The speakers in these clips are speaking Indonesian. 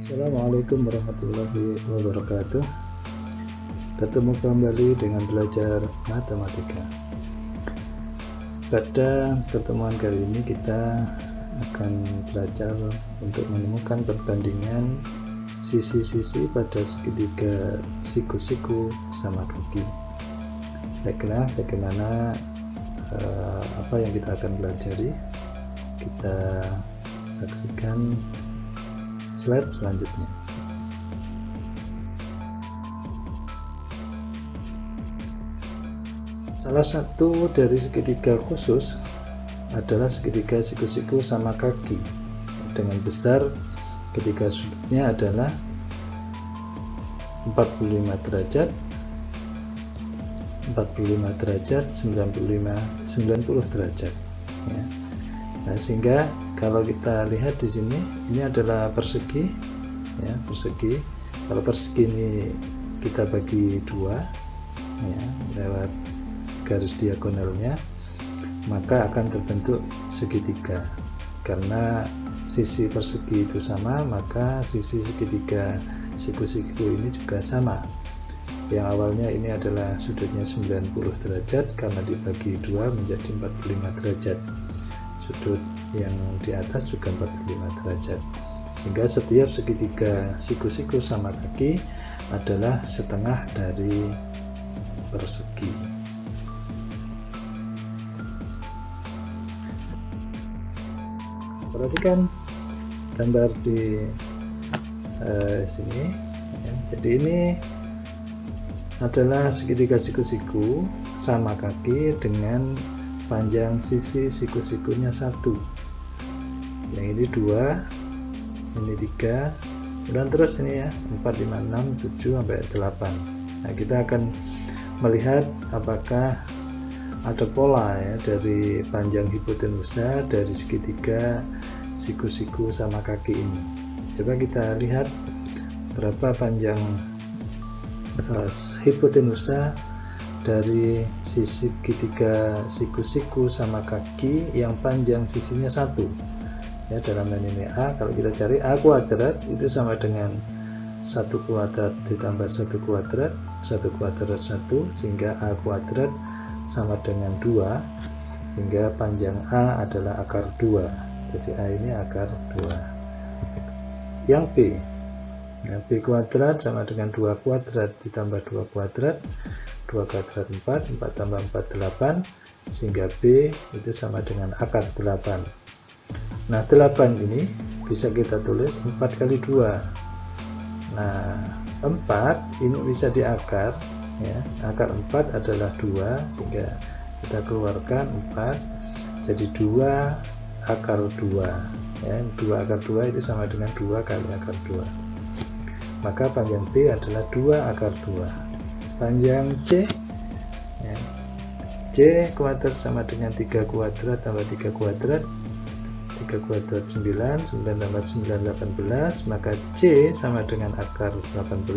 Assalamualaikum warahmatullahi wabarakatuh. Ketemu kembali dengan belajar matematika. Pada pertemuan kali ini kita akan belajar untuk menemukan perbandingan sisi-sisi pada segitiga siku-siku sama kaki. Baiklah, bagaimana apa yang kita akan pelajari? Kita saksikan slide selanjutnya. Salah satu dari segitiga khusus adalah segitiga siku-siku sama kaki dengan besar ketika sudutnya adalah 45 derajat, 90 derajat ya. Nah, sehingga kalau kita lihat di sini, ini adalah persegi ya, persegi. Kalau persegi ini kita bagi dua ya, lewat garis diagonalnya, maka akan terbentuk segitiga. Karena sisi persegi itu sama, maka sisi segitiga siku-siku ini juga sama. Yang awalnya ini adalah sudutnya 90 derajat, karena dibagi dua menjadi 45 derajat. Sudut yang di atas juga 45 derajat, sehingga setiap segitiga siku-siku sama kaki adalah setengah dari persegi. Perhatikan gambar di sini ya. Jadi ini adalah segitiga siku-siku sama kaki dengan panjang sisi siku-sikunya 1. Yang ini 2, ini 3, dan terus ini ya 4, 5, 6, 7 sampai 8. Nah, kita akan melihat apakah ada pola ya dari panjang hipotenusa dari segitiga siku-siku sama kaki ini. Coba kita lihat berapa panjang hipotenusa dari sisi segitiga siku-siku sama kaki yang panjang sisinya 1 ya. Dalam hal ini A, kalau kita cari A kuadrat itu sama dengan 1 kuadrat ditambah 1 kuadrat 1 kuadrat 1, sehingga A kuadrat sama dengan 2, sehingga panjang A adalah akar 2. Jadi A ini akar 2. Yang B, nah, B kuadrat sama dengan 2 kuadrat ditambah 2 kuadrat 2 kuadrat 4, 4 tambah 4 8, sehingga B itu sama dengan akar 8. Nah, 8 ini bisa kita tulis 4 kali 2. Nah, 4 ini bisa diakar ya. Akar 4 adalah 2, sehingga kita keluarkan 4 jadi 2 akar 2 ya. 2 akar 2 itu sama dengan 2 kali akar 2. Maka panjang B adalah 2 akar 2. Panjang C ya, C kuadrat sama dengan 3 kuadrat tambah 3 kuadrat 3 kuadrat 9, 9 tambah 9 18, maka C sama dengan akar 18,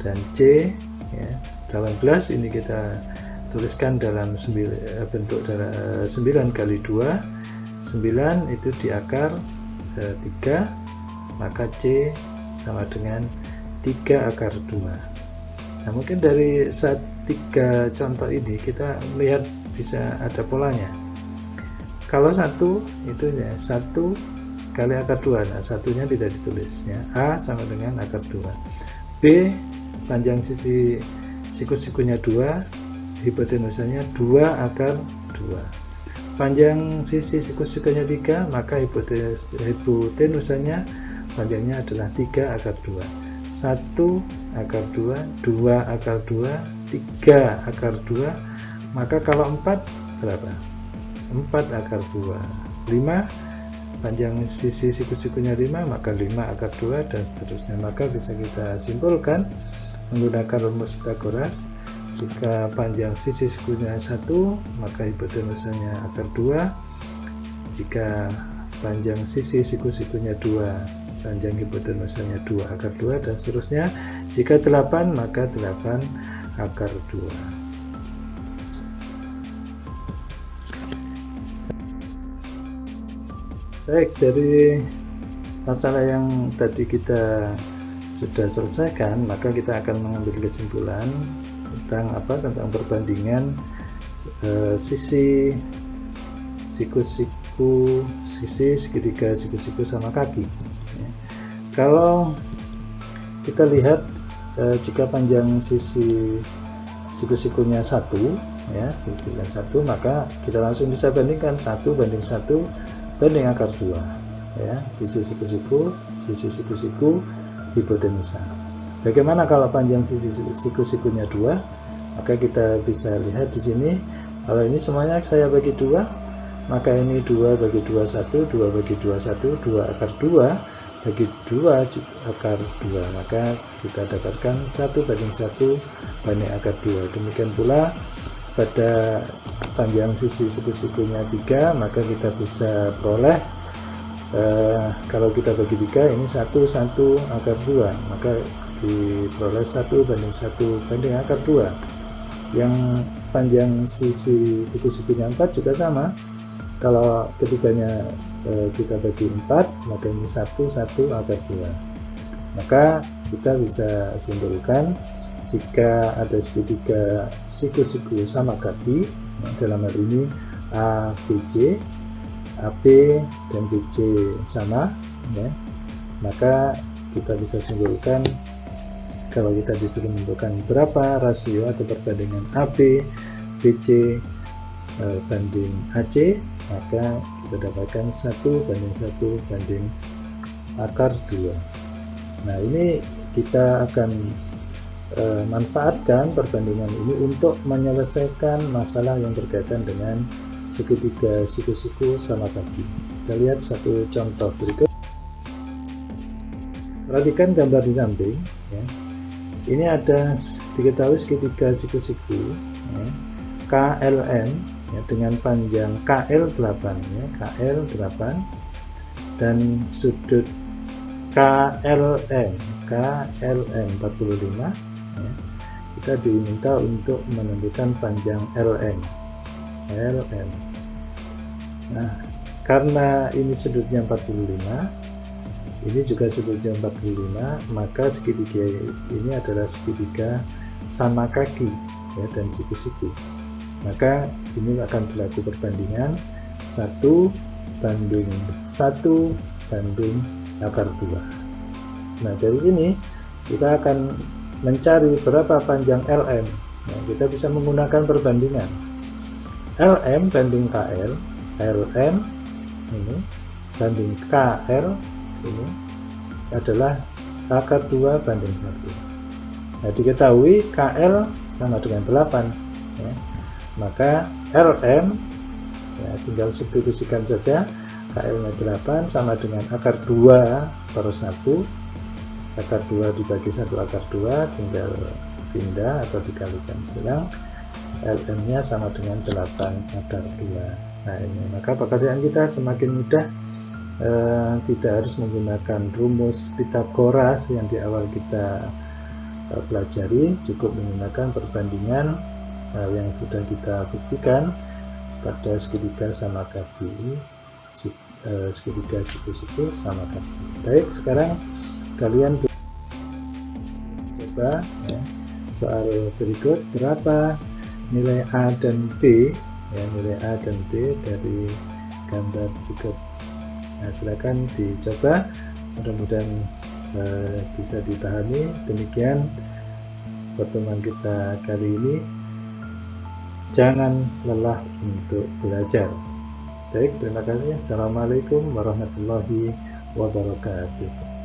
dan C ya, 18 ini kita tuliskan dalam bentuk 9 kali 2, 9 itu di akar 3, maka C sama dengan 3 akar 2. Nah, mungkin dari 3 contoh ini kita melihat bisa ada polanya. Kalau 1 itu ya 1 kali akar 2, nah satunya tidak ditulis ya. A sama dengan akar 2. B panjang sisi siku-sikunya 2, hipotenusanya 2 akar 2. Panjang sisi siku-sikunya 3, maka hipotenusanya panjangnya adalah 3 akar 2. 1 akar 2, 2 akar 2, 3 akar 2, maka kalau 4 berapa? 4 akar 2. 5 panjang sisi siku-sikunya 5, maka 5 akar 2, dan seterusnya. Maka bisa kita simpulkan menggunakan rumus Pythagoras, jika panjang sisi sikunya 1, maka hipotenusanya akar 2. Jika panjang sisi siku-sikunya 2, panjang hipotenusanya 2 akar 2, dan seterusnya. Jika 8, maka 8 akar 2. Baik, dari masalah yang tadi kita sudah selesaikan, maka kita akan mengambil kesimpulan tentang tentang perbandingan sisi siku-siku, sisi segitiga siku-siku sama kaki. Kalau kita lihat jika panjang sisi siku-sikunya 1, ya, sisinya 1, maka kita langsung bisa bandingkan 1 banding 1 banding akar 2, ya, sisi siku-siku hipotenusa. Bagaimana kalau panjang sisi siku-sikunya 2? Maka kita bisa lihat di sini, kalau ini semuanya saya bagi 2, maka ini 2 bagi 2 1, 2 bagi 2 1, 2 akar 2 bagi 2 akar 2, maka kita dapatkan 1 banding 1 banding akar 2. Demikian pula pada panjang sisi siku-sikunya 3, maka kita bisa peroleh kalau kita bagi 3, ini 1 akar 2, maka diperoleh 1 banding 1 banding akar 2. Yang panjang sisi siku-sikunya 4 juga sama. Kalau ketiganya kita bagi 4, maka ini 1 akar 2. Maka kita bisa simpulkan jika ada segitiga siku-siku sama kaki, dalam hal ini ABC, AB dan BC sama, ya, maka kita bisa simpulkan kalau kita disuruh menentukan berapa rasio atau perbandingan AB, BC banding AC, maka kita dapatkan 1 banding 1 banding akar 2. Nah, ini kita akan manfaatkan perbandingan ini untuk menyelesaikan masalah yang berkaitan dengan segitiga siku-siku sama kaki. Kita lihat satu contoh berikut. Perhatikan gambar di samping, ya. Ini ada diketahui segitiga siku-siku, ya, KLM, ya, dengan panjang KL8, ya, KL8, dan sudut KLM 45, ya. Kita diminta untuk menentukan panjang LM. Nah, karena ini sudutnya 45, ini juga sudutnya 45, maka segitiga ini adalah segitiga sama kaki, ya, dan siku-siku. Maka ini akan berlaku perbandingan 1 banding 1 banding akar 2. Nah, dari sini kita akan mencari berapa panjang LM. Nah, kita bisa menggunakan perbandingan LM banding KL, LM ini banding KL ini adalah akar 2 banding 1. Nah, diketahui KL sama dengan 8, ya. Maka LM, ya, tinggal substitusikan saja, KL 8 sama dengan akar 2 per 1, akar 2 dibagi 1 akar 2, tinggal pindah atau dikalikan silang, LM nya sama dengan 8 akar 2. Nah, ini maka pekerjaan kita semakin mudah, tidak harus menggunakan rumus Pythagoras yang di awal kita pelajari, cukup menggunakan perbandingan yang sudah kita buktikan pada segitiga sama kaki, segitiga siku-siku sama kaki. Baik, sekarang kalian coba, ya, soal berikut, berapa nilai A dan B, ya, nilai A dan B dari gambar berikut. Nah, silakan dicoba, mudah-mudahan bisa dipahami. Demikian pertemuan kita kali ini. Jangan lelah untuk belajar. Baik, terima kasih. Assalamualaikum warahmatullahi wabarakatuh.